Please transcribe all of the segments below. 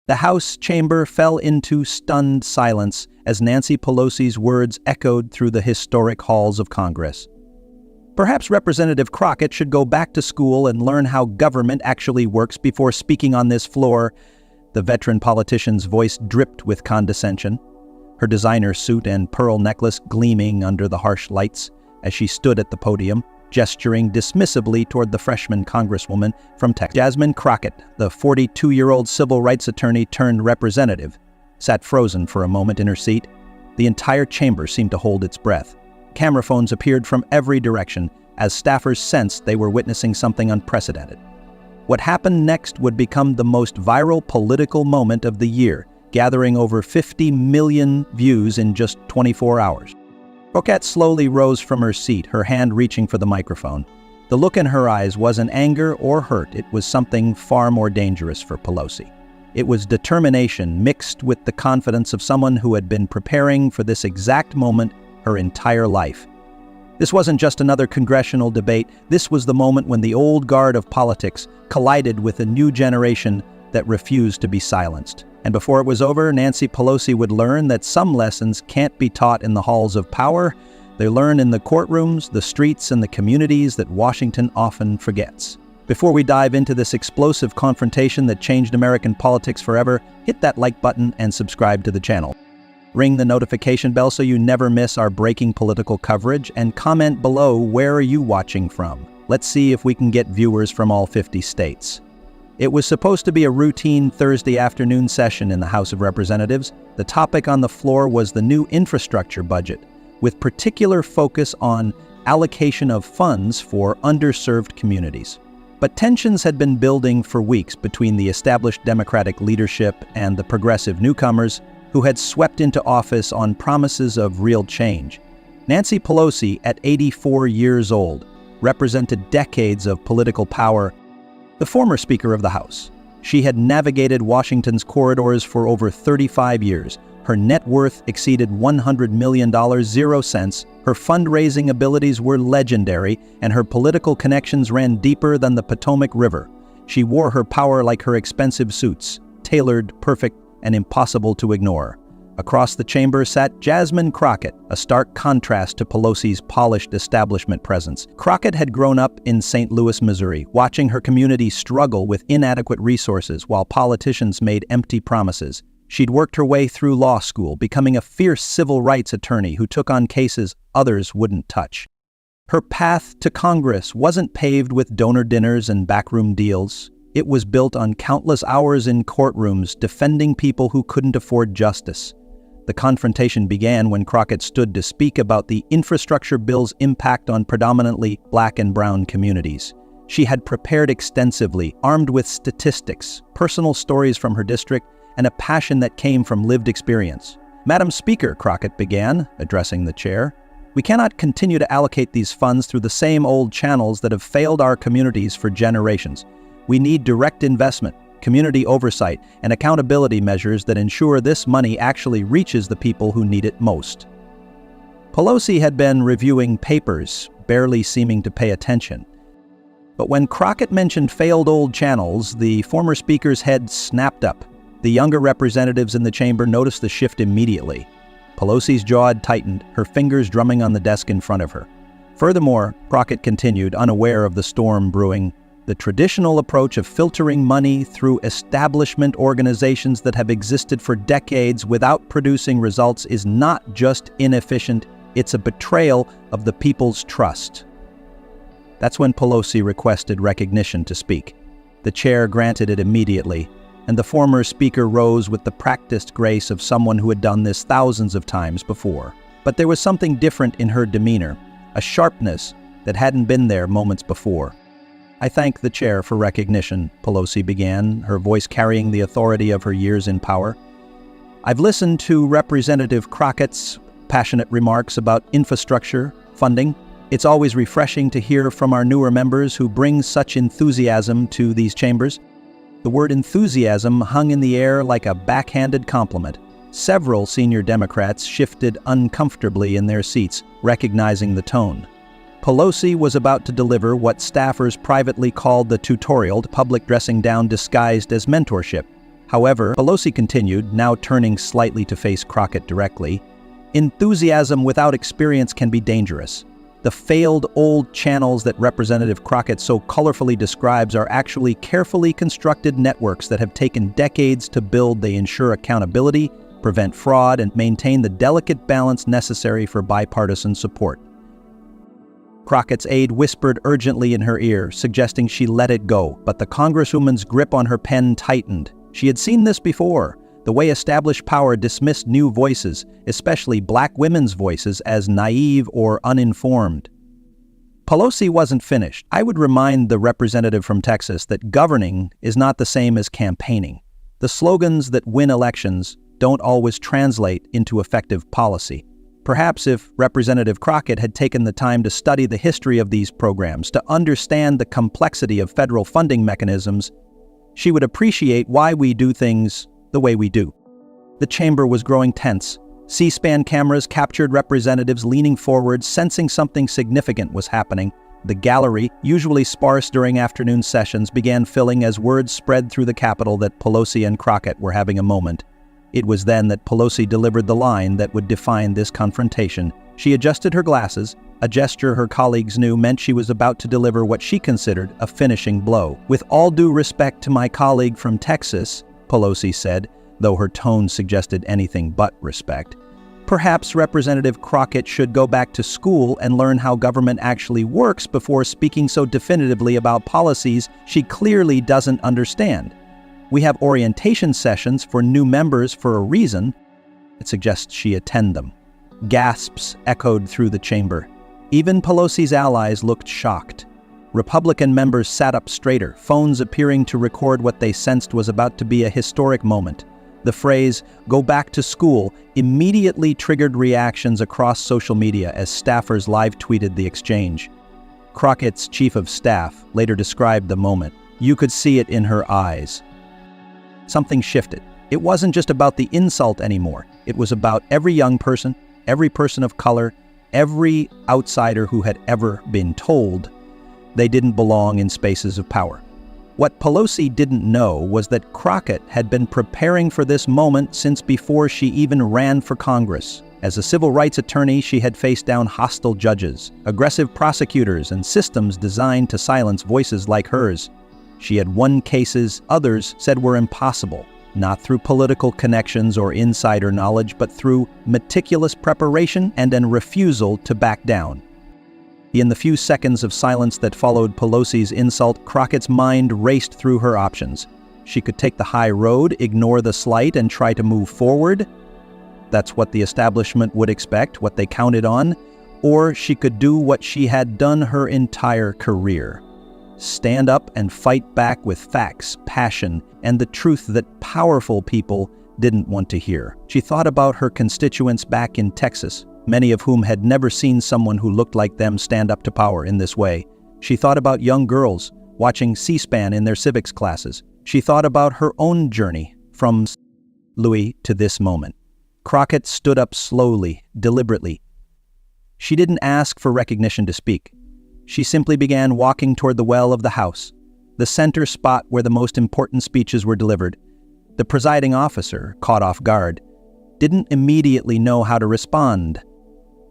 The House chamber fell into stunned silence as Nancy Pelosi's words echoed through the historic halls of Congress. Perhaps Representative Crockett should go back to school and learn how government actually works before speaking on this floor. The veteran politician's voice dripped with condescension, her designer suit and pearl necklace gleaming under the harsh lights as she stood at the podium, gesturing dismissively toward the freshman congresswoman from Texas. Jasmine Crockett, the 42-year-old civil rights attorney turned representative, sat frozen for a moment in her seat. The entire chamber seemed to hold its breath. Camera phones appeared from every direction as staffers sensed they were witnessing something unprecedented. What happened next would become the most viral political moment of the year, gathering over 50 million views in just 24 hours. Crockett slowly rose from her seat, her hand reaching for the microphone. The look in her eyes wasn't anger or hurt, it was something far more dangerous for Pelosi. It was determination mixed with the confidence of someone who had been preparing for this exact moment her entire life. This wasn't just another congressional debate, this was the moment when the old guard of politics collided with a new generation that refused to be silenced. And before it was over, Nancy Pelosi would learn that some lessons can't be taught in the halls of power. They learn in the courtrooms, the streets, and the communities that Washington often forgets. Before we dive into this explosive confrontation that changed American politics forever, hit that like button and subscribe to the channel. Ring the notification bell so you never miss our breaking political coverage, and comment below where are you watching from. Let's see if we can get viewers from all 50 states. It was supposed to be a routine Thursday afternoon session in the House of Representatives. The topic on the floor was the new infrastructure budget, with particular focus on allocation of funds for underserved communities. But tensions had been building for weeks between the established Democratic leadership and the progressive newcomers who had swept into office on promises of real change. Nancy Pelosi, at 84 years old, represented decades of political power. The former Speaker of the House. She had navigated Washington's corridors for over 35 years. Her net worth exceeded $100 million, 0 cents. Her fundraising abilities were legendary, and her political connections ran deeper than the Potomac River. She wore her power like her expensive suits, tailored, perfect, and impossible to ignore. Across the chamber sat Jasmine Crockett, a stark contrast to Pelosi's polished establishment presence. Crockett had grown up in St. Louis, Missouri, watching her community struggle with inadequate resources while politicians made empty promises. She'd worked her way through law school, becoming a fierce civil rights attorney who took on cases others wouldn't touch. Her path to Congress wasn't paved with donor dinners and backroom deals. It was built on countless hours in courtrooms defending people who couldn't afford justice. The confrontation began when Crockett stood to speak about the infrastructure bill's impact on predominantly Black and brown communities. She had prepared extensively, armed with statistics, personal stories from her district, and a passion that came from lived experience. "Madam Speaker," Crockett began, addressing the chair, "we cannot continue to allocate these funds through the same old channels that have failed our communities for generations. We need direct investment, community oversight, and accountability measures that ensure this money actually reaches the people who need it most." Pelosi had been reviewing papers, barely seeming to pay attention. But when Crockett mentioned failed old channels, the former speaker's head snapped up. The younger representatives in the chamber noticed the shift immediately. Pelosi's jaw had tightened, her fingers drumming on the desk in front of her. Furthermore, Crockett continued, unaware of the storm brewing. The traditional approach of filtering money through establishment organizations that have existed for decades without producing results is not just inefficient, it's a betrayal of the people's trust. That's when Pelosi requested recognition to speak. The chair granted it immediately, and the former speaker rose with the practiced grace of someone who had done this thousands of times before. But there was something different in her demeanor, a sharpness that hadn't been there moments before. "I thank the chair for recognition," Pelosi began, her voice carrying the authority of her years in power. "I've listened to Representative Crockett's passionate remarks about infrastructure funding. It's always refreshing to hear from our newer members who bring such enthusiasm to these chambers." The word enthusiasm hung in the air like a backhanded compliment. Several senior Democrats shifted uncomfortably in their seats, recognizing the tone. Pelosi was about to deliver what staffers privately called the tutorial, public dressing down disguised as mentorship. However, Pelosi continued, now turning slightly to face Crockett directly, "Enthusiasm without experience can be dangerous. The failed old channels that Representative Crockett so colorfully describes are actually carefully constructed networks that have taken decades to build. They ensure accountability, prevent fraud, and maintain the delicate balance necessary for bipartisan support." Crockett's aide whispered urgently in her ear, suggesting she let it go, but the Congresswoman's grip on her pen tightened. She had seen this before, the way established power dismissed new voices, especially black women's voices, as naive or uninformed. Pelosi wasn't finished. "I would remind the representative from Texas that governing is not the same as campaigning. The slogans that win elections don't always translate into effective policy." Perhaps if Representative Crockett had taken the time to study the history of these programs, to understand the complexity of federal funding mechanisms, she would appreciate why we do things the way we do. The chamber was growing tense. C-SPAN cameras captured representatives leaning forward, sensing something significant was happening. The gallery, usually sparse during afternoon sessions, began filling as word spread through the Capitol that Pelosi and Crockett were having a moment. It was then that Pelosi delivered the line that would define this confrontation. She adjusted her glasses, a gesture her colleagues knew meant she was about to deliver what she considered a finishing blow. "With all due respect to my colleague from Texas," Pelosi said, though her tone suggested anything but respect, "perhaps Representative Crockett should go back to school and learn how government actually works before speaking so definitively about policies she clearly doesn't understand. We have orientation sessions for new members for a reason." It suggests she attend them. Gasps echoed through the chamber. Even Pelosi's allies looked shocked. Republican members sat up straighter, phones appearing to record what they sensed was about to be a historic moment. The phrase, "go back to school," immediately triggered reactions across social media as staffers live-tweeted the exchange. Crockett's chief of staff later described the moment. "You could see it in her eyes." Something shifted. It wasn't just about the insult anymore. It was about every young person, every person of color, every outsider who had ever been told they didn't belong in spaces of power. What Pelosi didn't know was that Crockett had been preparing for this moment since before she even ran for Congress. As a civil rights attorney, she had faced down hostile judges, aggressive prosecutors, and systems designed to silence voices like hers. She had won cases others said were impossible, not through political connections or insider knowledge, but through meticulous preparation and a refusal to back down. In the few seconds of silence that followed Pelosi's insult, Crockett's mind raced through her options. She could take the high road, ignore the slight, and try to move forward. That's what the establishment would expect, what they counted on. Or she could do what she had done her entire career. Stand up and fight back with facts, passion, and the truth that powerful people didn't want to hear. She thought about her constituents back in Texas, many of whom had never seen someone who looked like them stand up to power in this way. She thought about young girls watching C-SPAN in their civics classes. She thought about her own journey from Louis to this moment. Crockett stood up slowly, deliberately. She didn't ask for recognition to speak. She simply began walking toward the well of the House, the center spot where the most important speeches were delivered. The presiding officer, caught off guard, didn't immediately know how to respond.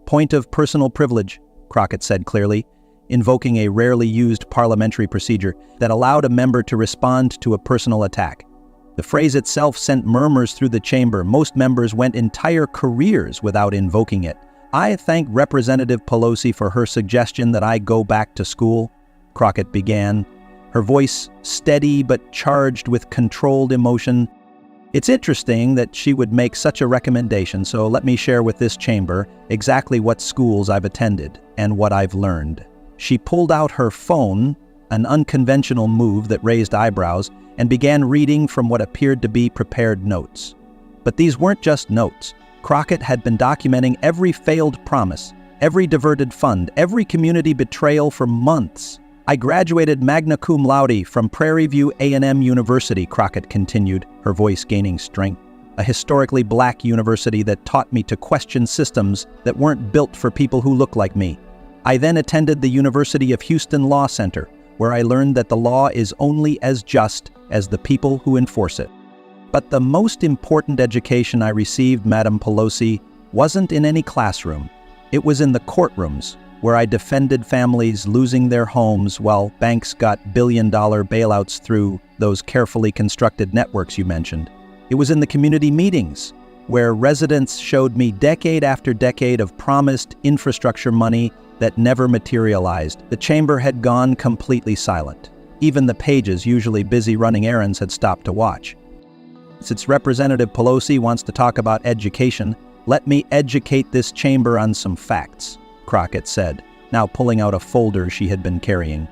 "Point of personal privilege," Crockett said clearly, invoking a rarely used parliamentary procedure that allowed a member to respond to a personal attack. The phrase itself sent murmurs through the chamber. Most members went entire careers without invoking it. "I thank Representative Pelosi for her suggestion that I go back to school," Crockett began, her voice steady but charged with controlled emotion. "It's interesting that she would make such a recommendation, so let me share with this chamber exactly what schools I've attended and what I've learned." She pulled out her phone, an unconventional move that raised eyebrows, and began reading from what appeared to be prepared notes. But these weren't just notes. Crockett had been documenting every failed promise, every diverted fund, every community betrayal for months. "I graduated magna cum laude from Prairie View A&M University," Crockett continued, her voice gaining strength. "A historically black university that taught me to question systems that weren't built for people who look like me. I then attended the University of Houston Law Center, where I learned that the law is only as just as the people who enforce it." But the most important education I received, Madam Pelosi, wasn't in any classroom. It was in the courtrooms, where I defended families losing their homes while banks got billion-dollar bailouts through those carefully constructed networks you mentioned. It was in the community meetings, where residents showed me decade after decade of promised infrastructure money that never materialized. The chamber had gone completely silent. Even the pages, usually busy running errands, had stopped to watch. Since Representative Pelosi wants to talk about education, let me educate this chamber on some facts, Crockett said, now pulling out a folder she had been carrying.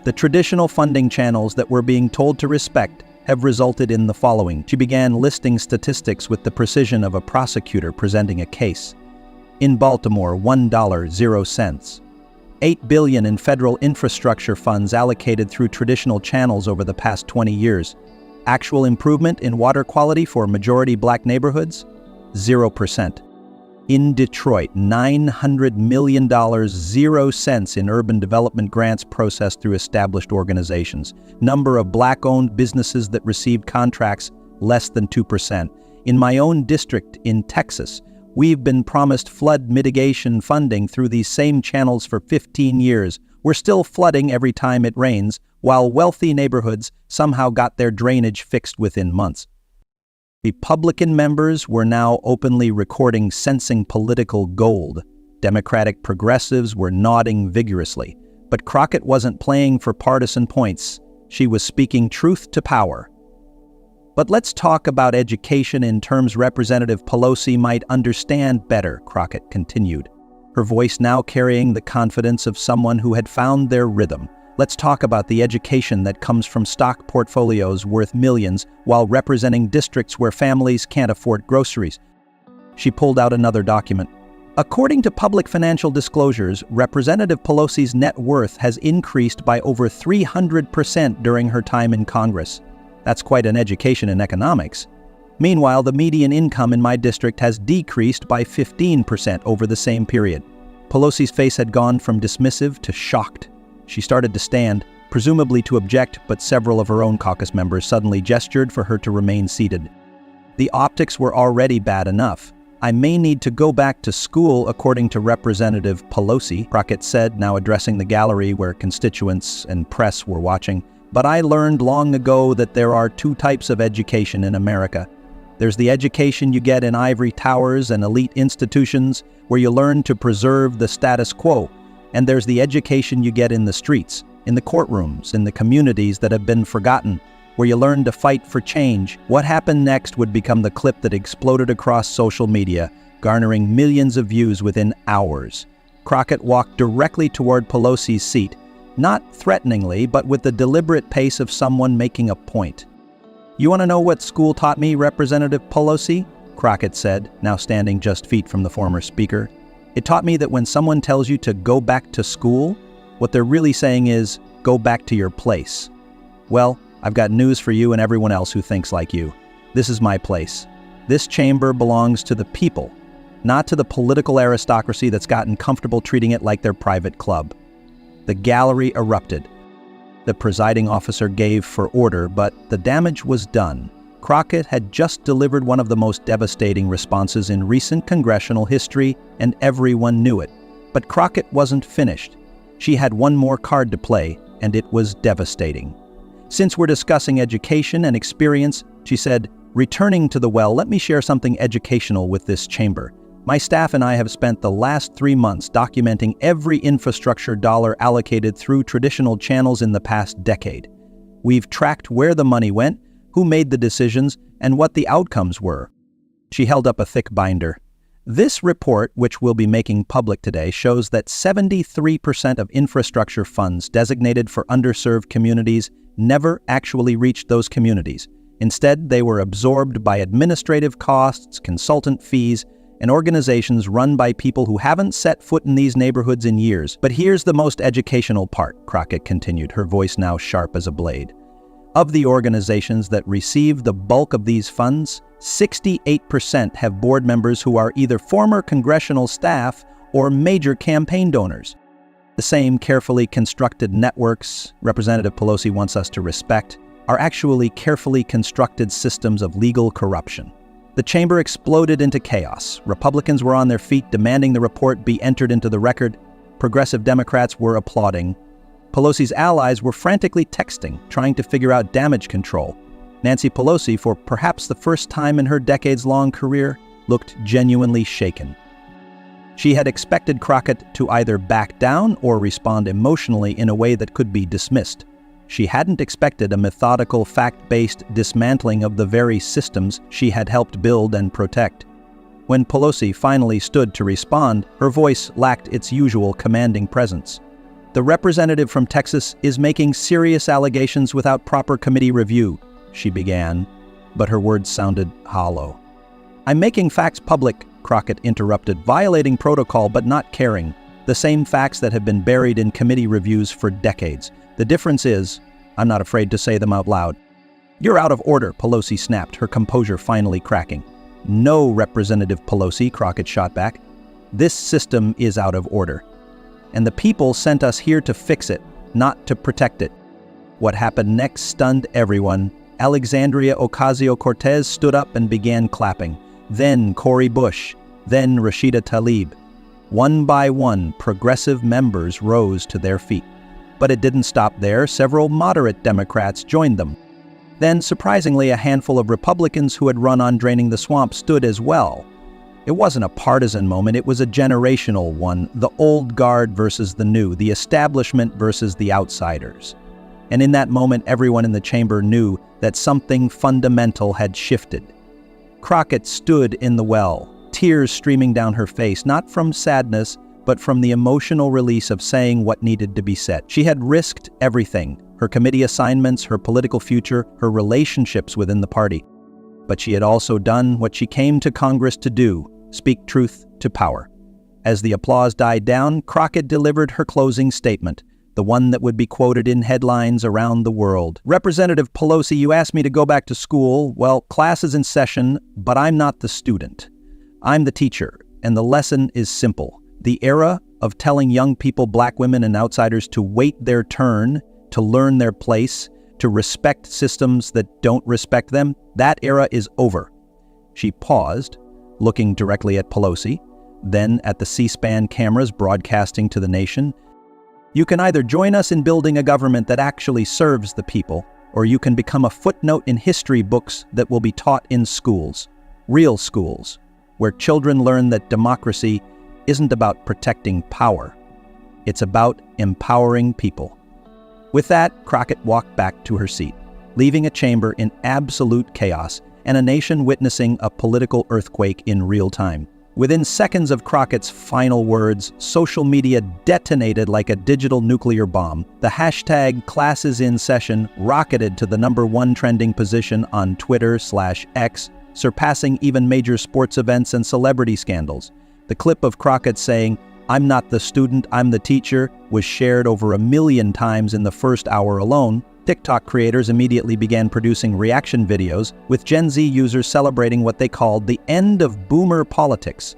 The traditional funding channels that we're being told to respect have resulted in the following. She began listing statistics with the precision of a prosecutor presenting a case. In Baltimore, $1.00. $8 billion in federal infrastructure funds allocated through traditional channels over the past 20 years. Actual improvement in water quality for majority black neighborhoods? 0%. In Detroit, $900 million, 0 cents in urban development grants processed through established organizations. Number of black-owned businesses that received contracts, less than 2%. In my own district in Texas, we've been promised flood mitigation funding through these same channels for 15 years. We're still flooding every time it rains, while wealthy neighborhoods somehow got their drainage fixed within months. Republican members were now openly recording sensing political gold. Democratic progressives were nodding vigorously. But Crockett wasn't playing for partisan points. She was speaking truth to power. But let's talk about education in terms Representative Pelosi might understand better, Crockett continued, her voice now carrying the confidence of someone who had found their rhythm. Let's talk about the education that comes from stock portfolios worth millions while representing districts where families can't afford groceries. She pulled out another document. According to public financial disclosures, Representative Pelosi's net worth has increased by over 300% during her time in Congress. That's quite an education in economics. Meanwhile, the median income in my district has decreased by 15% over the same period. Pelosi's face had gone from dismissive to shocked. She started to stand, presumably to object, but several of her own caucus members suddenly gestured for her to remain seated. The optics were already bad enough. I may need to go back to school, according to Representative Pelosi, Crockett said, now addressing the gallery where constituents and press were watching. But I learned long ago that there are two types of education in America. There's the education you get in ivory towers and elite institutions, where you learn to preserve the status quo. And there's the education you get in the streets, in the courtrooms, in the communities that have been forgotten, where you learn to fight for change. What happened next would become the clip that exploded across social media, garnering millions of views within hours. Crockett walked directly toward Pelosi's seat, not threateningly, but with the deliberate pace of someone making a point. "You want to know what school taught me, Representative Pelosi?" Crockett said, now standing just feet from the former speaker. "It taught me that when someone tells you to go back to school, what they're really saying is, go back to your place. Well, I've got news for you and everyone else who thinks like you. This is my place. This chamber belongs to the people, not to the political aristocracy that's gotten comfortable treating it like their private club." The gallery erupted. The presiding officer gave for order, but the damage was done. Crockett had just delivered one of the most devastating responses in recent congressional history, and everyone knew it. But Crockett wasn't finished. She had one more card to play, and it was devastating. "Since we're discussing education and experience," she said, "returning to the well, let me share something educational with this chamber. My staff and I have spent the last 3 months documenting every infrastructure dollar allocated through traditional channels in the past decade. We've tracked where the money went, who made the decisions, and what the outcomes were." She held up a thick binder. "This report, which we'll be making public today, shows that 73% of infrastructure funds designated for underserved communities never actually reached those communities. Instead, they were absorbed by administrative costs, consultant fees, and organizations run by people who haven't set foot in these neighborhoods in years. But here's the most educational part," Crockett continued, her voice now sharp as a blade. "Of the organizations that receive the bulk of these funds, 68% have board members who are either former congressional staff or major campaign donors. The same carefully constructed networks Representative Pelosi wants us to respect are actually carefully constructed systems of legal corruption. The chamber exploded into chaos. Republicans were on their feet demanding the report be entered into the record. Progressive Democrats were applauding. Pelosi's allies were frantically texting, trying to figure out damage control. Nancy Pelosi, for perhaps the first time in her decades-long career, looked genuinely shaken. She had expected Crockett to either back down or respond emotionally in a way that could be dismissed. She hadn't expected a methodical, fact-based dismantling of the very systems she had helped build and protect. When Pelosi finally stood to respond, her voice lacked its usual commanding presence. "The representative from Texas is making serious allegations without proper committee review," she began, but her words sounded hollow. "I'm making facts public," Crockett interrupted, "violating protocol but not caring. The same facts that have been buried in committee reviews for decades. The difference is, I'm not afraid to say them out loud." "You're out of order," Pelosi snapped, her composure finally cracking. "No, Representative Pelosi," Crockett shot back. "This system is out of order. And the people sent us here to fix it, not to protect it." What happened next stunned everyone. Alexandria Ocasio-Cortez stood up and began clapping. Then Cori Bush, then Rashida Tlaib. One by one, progressive members rose to their feet. But it didn't stop there. Several moderate Democrats joined them. Then, surprisingly, a handful of Republicans who had run on draining the swamp stood as well. It wasn't a partisan moment, it was a generational one, the old guard versus the new, the establishment versus the outsiders. And in that moment, everyone in the chamber knew that something fundamental had shifted. Crockett stood in the well, tears streaming down her face, not from sadness, but from the emotional release of saying what needed to be said. She had risked everything, her committee assignments, her political future, her relationships within the party. But she had also done what she came to Congress to do, speak truth to power. As the applause died down, Crockett delivered her closing statement, the one that would be quoted in headlines around the world. "Representative Pelosi, you asked me to go back to school. Well, class is in session, but I'm not the student. I'm the teacher, and the lesson is simple. The era of telling young people, black women, and outsiders to wait their turn, to learn their place, to respect systems that don't respect them, that era is over." She paused, looking directly at Pelosi, then at the C-SPAN cameras broadcasting to the nation. "You can either join us in building a government that actually serves the people, or you can become a footnote in history books that will be taught in schools, real schools, where children learn that democracy isn't about protecting power. It's about empowering people." With that, Crockett walked back to her seat, leaving a chamber in absolute chaos and a nation witnessing a political earthquake in real time. Within seconds of Crockett's final words, social media detonated like a digital nuclear bomb. The hashtag #ClassIsInSession rocketed to the #1 trending position on Twitter/X, surpassing even major sports events and celebrity scandals. The clip of Crockett saying, "I'm not the student, I'm the teacher," was shared over 1 million times in the first hour alone. TikTok creators immediately began producing reaction videos, with Gen Z users celebrating what they called the end of boomer politics.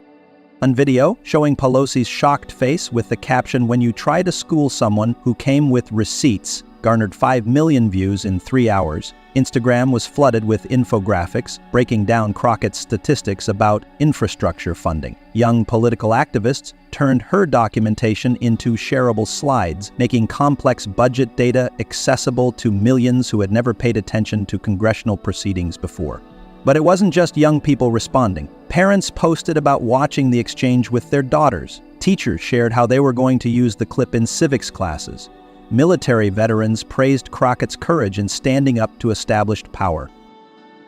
On video, showing Pelosi's shocked face with the caption, "When you try to school someone who came with receipts," garnered 5 million views in 3 hours. Instagram was flooded with infographics, breaking down Crockett's statistics about infrastructure funding. Young political activists turned her documentation into shareable slides, making complex budget data accessible to millions who had never paid attention to congressional proceedings before. But it wasn't just young people responding. Parents posted about watching the exchange with their daughters. Teachers shared how they were going to use the clip in civics classes. Military veterans praised Crockett's courage in standing up to established power.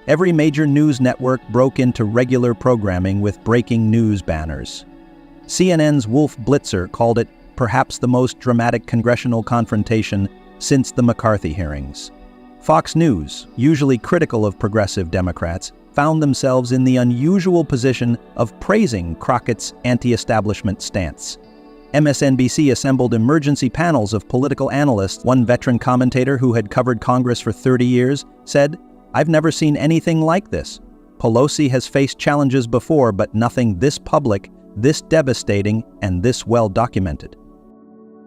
Every major news network broke into regular programming with breaking news banners. CNN's Wolf Blitzer called it perhaps the most dramatic congressional confrontation since the McCarthy hearings. Fox News, usually critical of progressive Democrats, found themselves in the unusual position of praising Crockett's anti-establishment stance. MSNBC assembled emergency panels of political analysts. One veteran commentator who had covered Congress for 30 years said, "I've never seen anything like this. Pelosi has faced challenges before, but nothing this public, this devastating, and this well documented."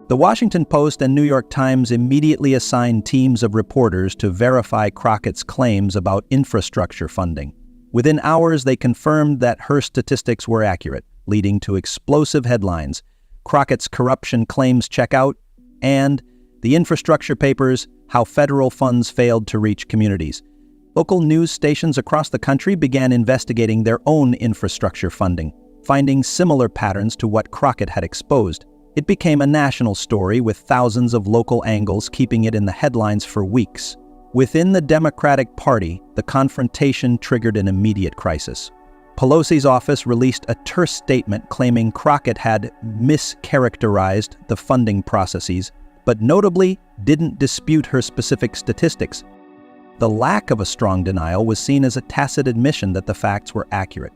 The Washington Post and New York Times immediately assigned teams of reporters to verify Crockett's claims about infrastructure funding. Within hours, they confirmed that her statistics were accurate, leading to explosive headlines. Crockett's corruption claims check out, and the infrastructure papers, how federal funds failed to reach communities. Local news stations across the country began investigating their own infrastructure funding, finding similar patterns to what Crockett had exposed. It became a national story with thousands of local angles keeping it in the headlines for weeks. Within the Democratic Party, the confrontation triggered an immediate crisis. Pelosi's office released a terse statement claiming Crockett had mischaracterized the funding processes, but notably didn't dispute her specific statistics. The lack of a strong denial was seen as a tacit admission that the facts were accurate.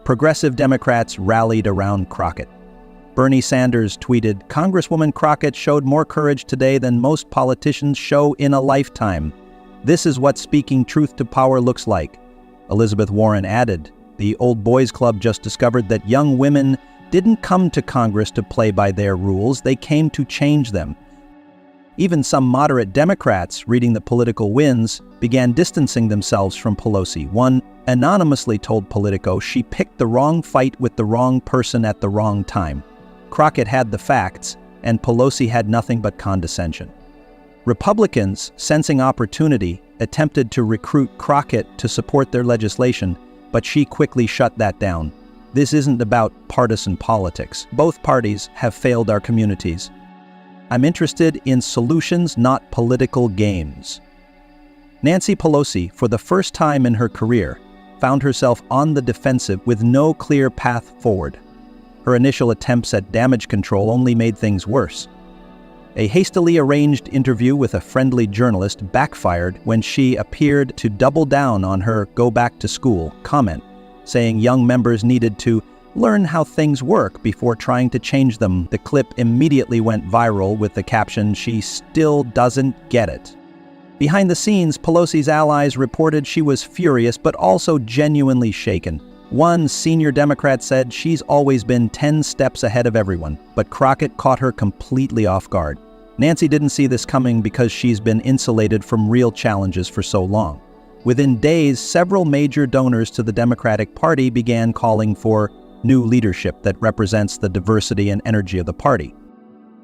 Progressive Democrats rallied around Crockett. Bernie Sanders tweeted, "Congresswoman Crockett showed more courage today than most politicians show in a lifetime. This is what speaking truth to power looks like." Elizabeth Warren added, "The Old Boys Club just discovered that young women didn't come to Congress to play by their rules, they came to change them." Even some moderate Democrats, reading the political winds, began distancing themselves from Pelosi. One anonymously told Politico she picked the wrong fight with the wrong person at the wrong time. Crockett had the facts, and Pelosi had nothing but condescension. Republicans, sensing opportunity, attempted to recruit Crockett to support their legislation, but she quickly shut that down. "This isn't about partisan politics. Both parties have failed our communities. I'm interested in solutions, not political games." Nancy Pelosi, for the first time in her career, found herself on the defensive with no clear path forward. Her initial attempts at damage control only made things worse. A hastily arranged interview with a friendly journalist backfired when she appeared to double down on her "go back to school" comment, saying young members needed to learn how things work before trying to change them. The clip immediately went viral with the caption, "She still doesn't get it." Behind the scenes, Pelosi's allies reported she was furious but also genuinely shaken. One senior Democrat said she's always been 10 steps ahead of everyone, but Crockett caught her completely off guard. Nancy didn't see this coming because she's been insulated from real challenges for so long. Within days, several major donors to the Democratic Party began calling for new leadership that represents the diversity and energy of the party.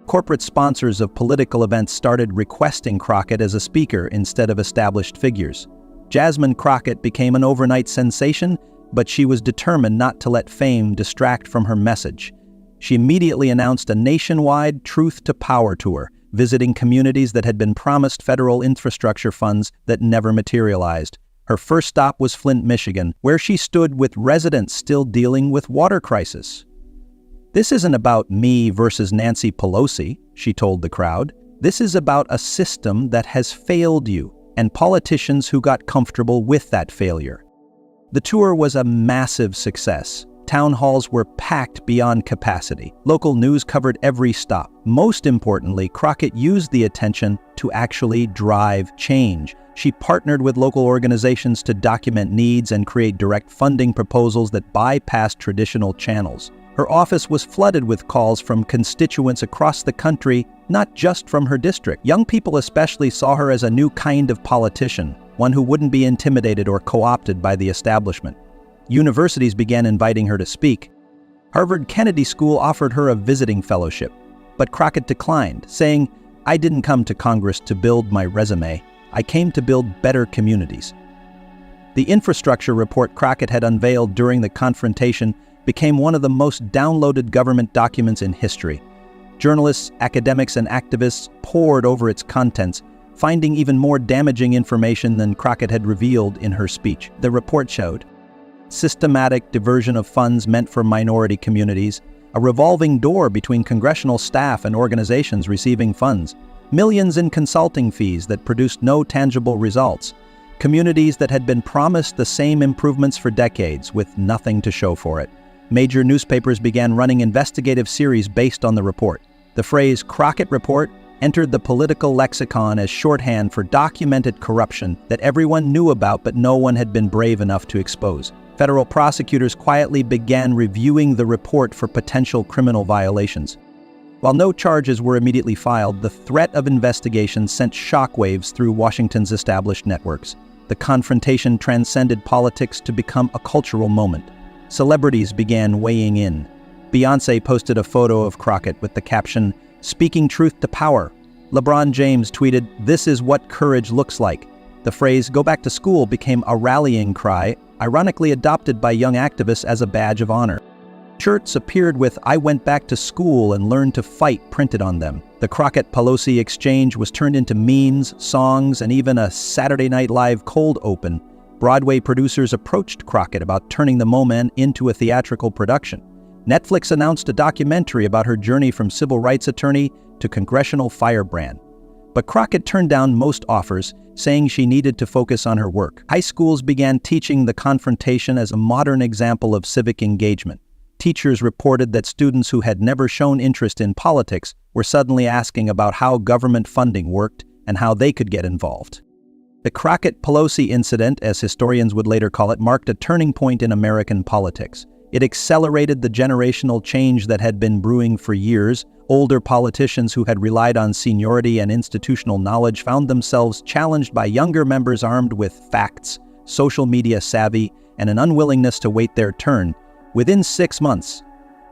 Corporate sponsors of political events started requesting Crockett as a speaker instead of established figures. Jasmine Crockett became an overnight sensation, but she was determined not to let fame distract from her message. She immediately announced a nationwide Truth to Power tour, visiting communities that had been promised federal infrastructure funds that never materialized. Her first stop was Flint, Michigan, where she stood with residents still dealing with water crisis. "This isn't about me versus Nancy Pelosi," she told the crowd. "This is about a system that has failed you and politicians who got comfortable with that failure." The tour was a massive success. Town halls were packed beyond capacity. Local news covered every stop. Most importantly, Crockett used the attention to actually drive change. She partnered with local organizations to document needs and create direct funding proposals that bypassed traditional channels. Her office was flooded with calls from constituents across the country, not just from her district. Young people especially saw her as a new kind of politician, one who wouldn't be intimidated or co-opted by the establishment. Universities began inviting her to speak. Harvard Kennedy School offered her a visiting fellowship, but Crockett declined, saying, "I didn't come to Congress to build my resume. I came to build better communities." The infrastructure report Crockett had unveiled during the confrontation became one of the most downloaded government documents in history. Journalists, academics, and activists pored over its contents, finding even more damaging information than Crockett had revealed in her speech. The report showed systematic diversion of funds meant for minority communities, a revolving door between congressional staff and organizations receiving funds, millions in consulting fees that produced no tangible results, communities that had been promised the same improvements for decades with nothing to show for it. Major newspapers began running investigative series based on the report. The phrase Crockett Report entered the political lexicon as shorthand for documented corruption that everyone knew about but no one had been brave enough to expose. Federal prosecutors quietly began reviewing the report for potential criminal violations. While no charges were immediately filed, the threat of investigation sent shockwaves through Washington's established networks. The confrontation transcended politics to become a cultural moment. Celebrities began weighing in. Beyoncé posted a photo of Crockett with the caption, "Speaking truth to power." LeBron James tweeted, "This is what courage looks like." The phrase, "go back to school," became a rallying cry, ironically adopted by young activists as a badge of honor. Shirts appeared with "I went back to school and learned to fight" printed on them. The Crockett-Pelosi exchange was turned into memes, songs, and even a Saturday Night Live cold open. Broadway producers approached Crockett about turning the moment into a theatrical production. Netflix announced a documentary about her journey from civil rights attorney to congressional firebrand. But Crockett turned down most offers, saying she needed to focus on her work. High schools began teaching the confrontation as a modern example of civic engagement. Teachers reported that students who had never shown interest in politics were suddenly asking about how government funding worked and how they could get involved. The Crockett-Pelosi incident, as historians would later call it, marked a turning point in American politics. It accelerated the generational change that had been brewing for years. Older politicians who had relied on seniority and institutional knowledge found themselves challenged by younger members armed with facts, social media savvy, and an unwillingness to wait their turn. Within 6 months,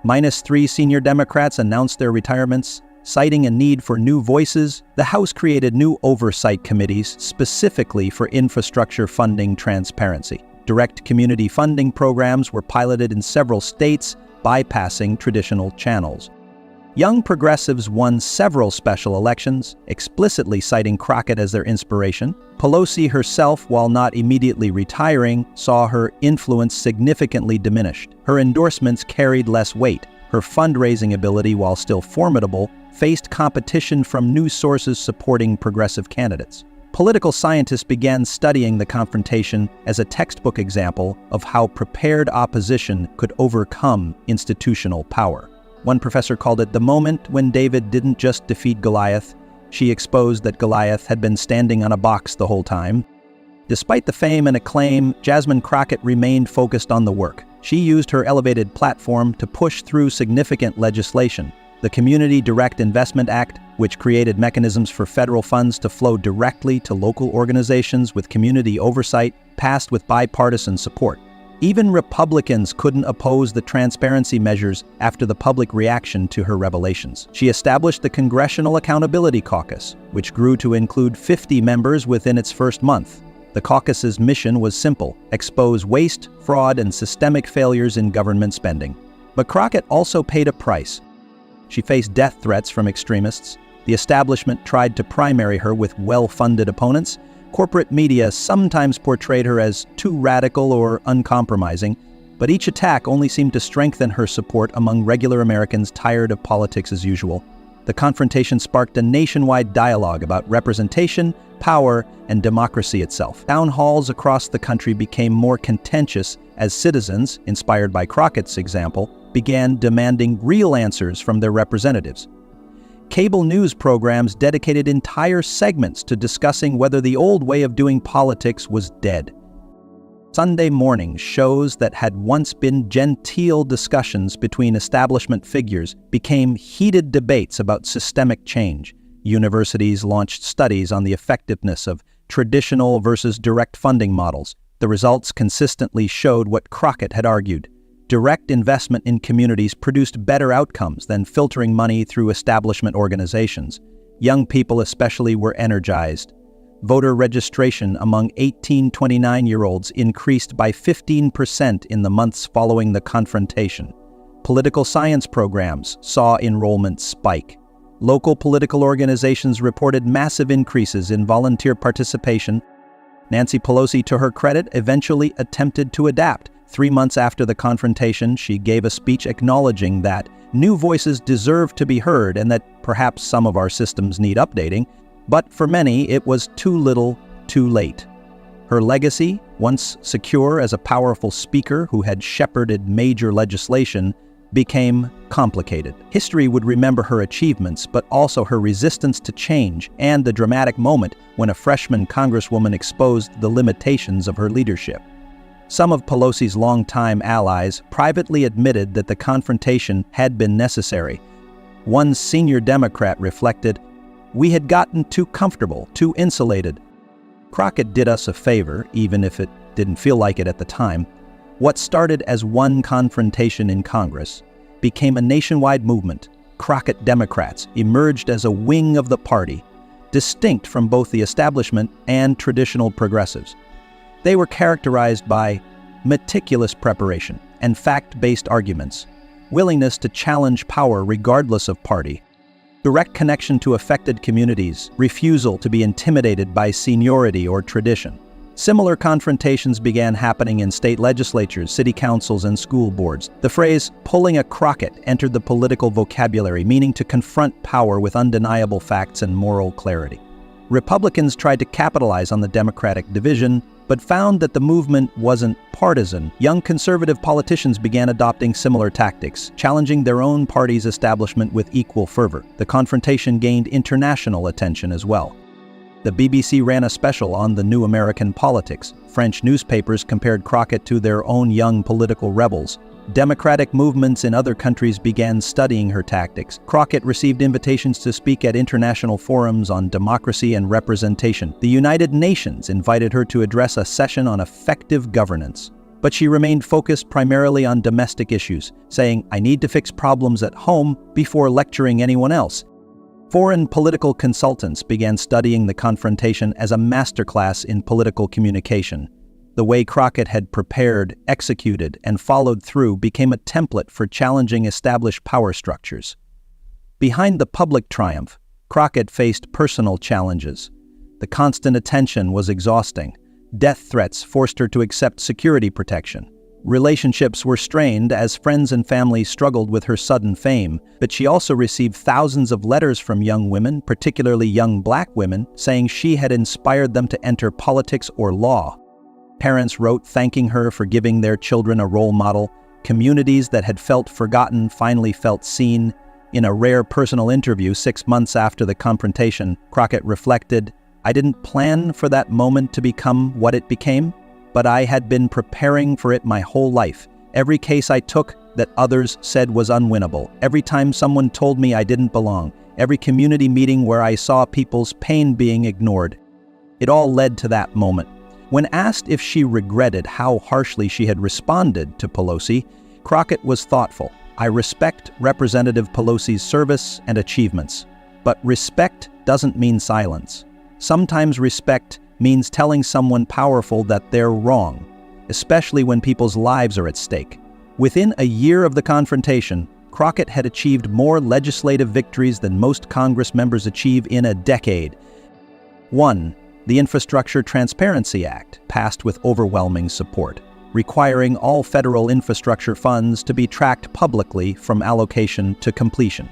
-3 senior Democrats announced their retirements. Citing a need for new voices, the House created new oversight committees specifically for infrastructure funding transparency. Direct community funding programs were piloted in several states, bypassing traditional channels. Young progressives won several special elections, explicitly citing Crockett as their inspiration. Pelosi herself, while not immediately retiring, saw her influence significantly diminished. Her endorsements carried less weight. Her fundraising ability, while still formidable, faced competition from new sources supporting progressive candidates. Political scientists began studying the confrontation as a textbook example of how prepared opposition could overcome institutional power. One professor called it the moment when David didn't just defeat Goliath, she exposed that Goliath had been standing on a box the whole time. Despite the fame and acclaim, Jasmine Crockett remained focused on the work. She used her elevated platform to push through significant legislation. The Community Direct Investment Act, which created mechanisms for federal funds to flow directly to local organizations with community oversight, passed with bipartisan support. Even Republicans couldn't oppose the transparency measures after the public reaction to her revelations. She established the Congressional Accountability Caucus, which grew to include 50 members within its first month. The caucus's mission was simple: expose waste, fraud, and systemic failures in government spending. But Crockett also paid a price. She faced death threats from extremists. The establishment tried to primary her with well-funded opponents. Corporate media sometimes portrayed her as too radical or uncompromising, but each attack only seemed to strengthen her support among regular Americans tired of politics as usual. The confrontation sparked a nationwide dialogue about representation, power, and democracy itself. Town halls across the country became more contentious as citizens, inspired by Crockett's example, began demanding real answers from their representatives. Cable news programs dedicated entire segments to discussing whether the old way of doing politics was dead. Sunday morning shows that had once been genteel discussions between establishment figures became heated debates about systemic change. Universities launched studies on the effectiveness of traditional versus direct funding models. The results consistently showed what Crockett had argued. Direct investment in communities produced better outcomes than filtering money through establishment organizations. Young people especially were energized. Voter registration among 18-29-year-olds increased by 15% in the months following the confrontation. Political science programs saw enrollment spike. Local political organizations reported massive increases in volunteer participation. Nancy Pelosi, to her credit, eventually attempted to adapt. 3 months after the confrontation, she gave a speech acknowledging that new voices deserve to be heard and that perhaps some of our systems need updating, but for many it was too little, too late. Her legacy, once secure as a powerful speaker who had shepherded major legislation, became complicated. History would remember her achievements, but also her resistance to change and the dramatic moment when a freshman congresswoman exposed the limitations of her leadership. Some of Pelosi's longtime allies privately admitted that the confrontation had been necessary. One senior Democrat reflected, "We had gotten too comfortable, too insulated. Crockett did us a favor, even if it didn't feel like it at the time. What started as one confrontation in Congress became a nationwide movement. Crockett Democrats emerged as a wing of the party, distinct from both the establishment and traditional progressives. They were characterized by meticulous preparation and fact-based arguments, willingness to challenge power regardless of party, direct connection to affected communities, refusal to be intimidated by seniority or tradition. Similar confrontations began happening in state legislatures, city councils, and school boards. The phrase "pulling a Crockett" entered the political vocabulary, meaning to confront power with undeniable facts and moral clarity. Republicans tried to capitalize on the Democratic division, but found that the movement wasn't partisan. Young conservative politicians began adopting similar tactics, challenging their own party's establishment with equal fervor. The confrontation gained international attention as well. The BBC ran a special on the new American politics. French newspapers compared Crockett to their own young political rebels. Democratic movements in other countries began studying her tactics. Crockett received invitations to speak at international forums on democracy and representation. The United Nations invited her to address a session on effective governance. But she remained focused primarily on domestic issues, saying, "I need to fix problems at home before lecturing anyone else." Foreign political consultants began studying the confrontation as a masterclass in political communication. The way Crockett had prepared, executed, and followed through became a template for challenging established power structures. Behind the public triumph, Crockett faced personal challenges. The constant attention was exhausting. Death threats forced her to accept security protection. Relationships were strained as friends and family struggled with her sudden fame, but she also received thousands of letters from young women, particularly young Black women, saying she had inspired them to enter politics or law. Parents wrote thanking her for giving their children a role model. Communities that had felt forgotten finally felt seen. In a rare personal interview 6 months after the confrontation, Crockett reflected, "I didn't plan for that moment to become what it became, but I had been preparing for it my whole life. Every case I took that others said was unwinnable, every time someone told me I didn't belong, every community meeting where I saw people's pain being ignored. It all led to that moment." When asked if she regretted how harshly she had responded to Pelosi, Crockett was thoughtful. "I respect Representative Pelosi's service and achievements, but respect doesn't mean silence. Sometimes respect means telling someone powerful that they're wrong, especially when people's lives are at stake." Within a year of the confrontation, Crockett had achieved more legislative victories than most Congress members achieve in a decade. 1. The Infrastructure Transparency Act, passed with overwhelming support, requiring all federal infrastructure funds to be tracked publicly from allocation to completion.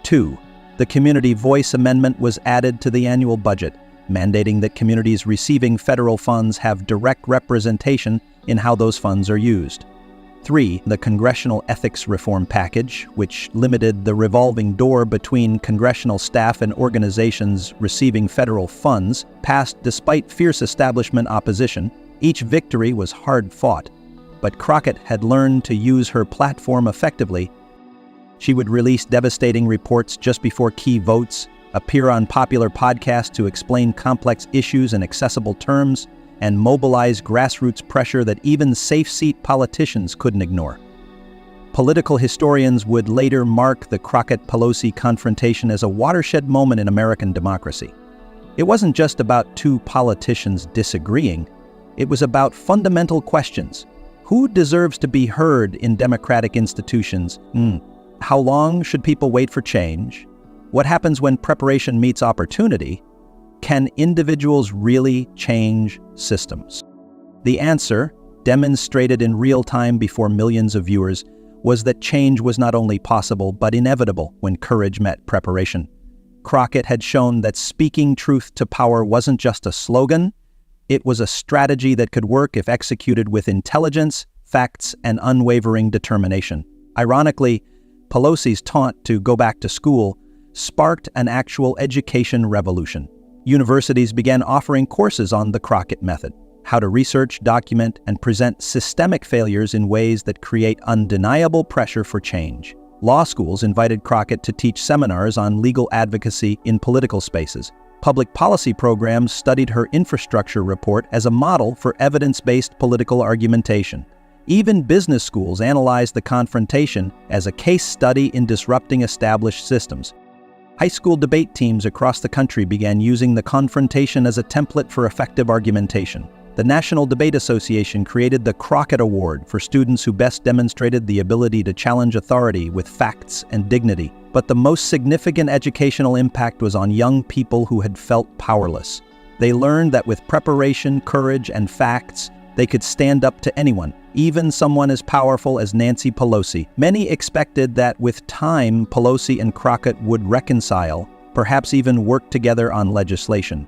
2. The Community Voice Amendment was added to the annual budget, mandating that communities receiving federal funds have direct representation in how those funds are used. 3. The Congressional Ethics Reform Package, which limited the revolving door between congressional staff and organizations receiving federal funds, passed despite fierce establishment opposition. Each victory was hard-fought, but Crockett had learned to use her platform effectively. She would release devastating reports just before key votes, appear on popular podcasts to explain complex issues in accessible terms, and mobilize grassroots pressure that even safe-seat politicians couldn't ignore. Political historians would later mark the Crockett-Pelosi confrontation as a watershed moment in American democracy. It wasn't just about two politicians disagreeing. It was about fundamental questions. Who deserves to be heard in democratic institutions? How long should people wait for change? What happens when preparation meets opportunity? Can individuals really change systems? The answer, demonstrated in real time before millions of viewers, was that change was not only possible but inevitable when courage met preparation. Crockett had shown that speaking truth to power wasn't just a slogan, it was a strategy that could work if executed with intelligence, facts, and unwavering determination. Ironically, Pelosi's taunt to go back to school sparked an actual education revolution. Universities began offering courses on the Crockett method, how to research, document, and present systemic failures in ways that create undeniable pressure for change. Law schools invited Crockett to teach seminars on legal advocacy in political spaces. Public policy programs studied her infrastructure report as a model for evidence-based political argumentation. Even business schools analyzed the confrontation as a case study in disrupting established systems. High school debate teams across the country began using the confrontation as a template for effective argumentation. The National Debate Association created the Crockett Award for students who best demonstrated the ability to challenge authority with facts and dignity. But the most significant educational impact was on young people who had felt powerless. They learned that with preparation, courage, and facts, they could stand up to anyone, even someone as powerful as Nancy Pelosi. Many expected that with time, Pelosi and Crockett would reconcile, perhaps even work together on legislation.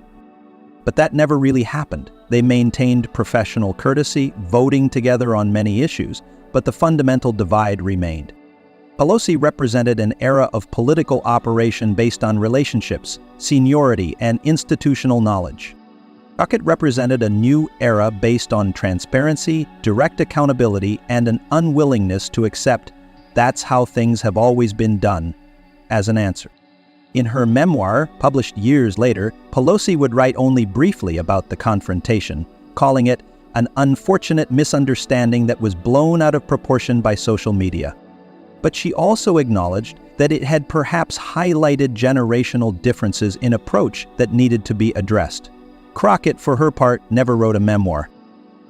But that never really happened. They maintained professional courtesy, voting together on many issues, but the fundamental divide remained. Pelosi represented an era of political operation based on relationships, seniority, and institutional knowledge. Crockett represented a new era based on transparency, direct accountability, and an unwillingness to accept "that's how things have always been done" as an answer. In her memoir, published years later, Pelosi would write only briefly about the confrontation, calling it an unfortunate misunderstanding that was blown out of proportion by social media. But she also acknowledged that it had perhaps highlighted generational differences in approach that needed to be addressed. Crockett, for her part, never wrote a memoir.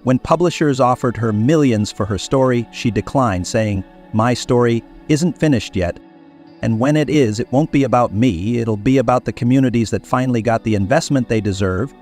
When publishers offered her millions for her story, she declined, saying, "My story isn't finished yet. And when it is, it won't be about me, it'll be about the communities that finally got the investment they deserve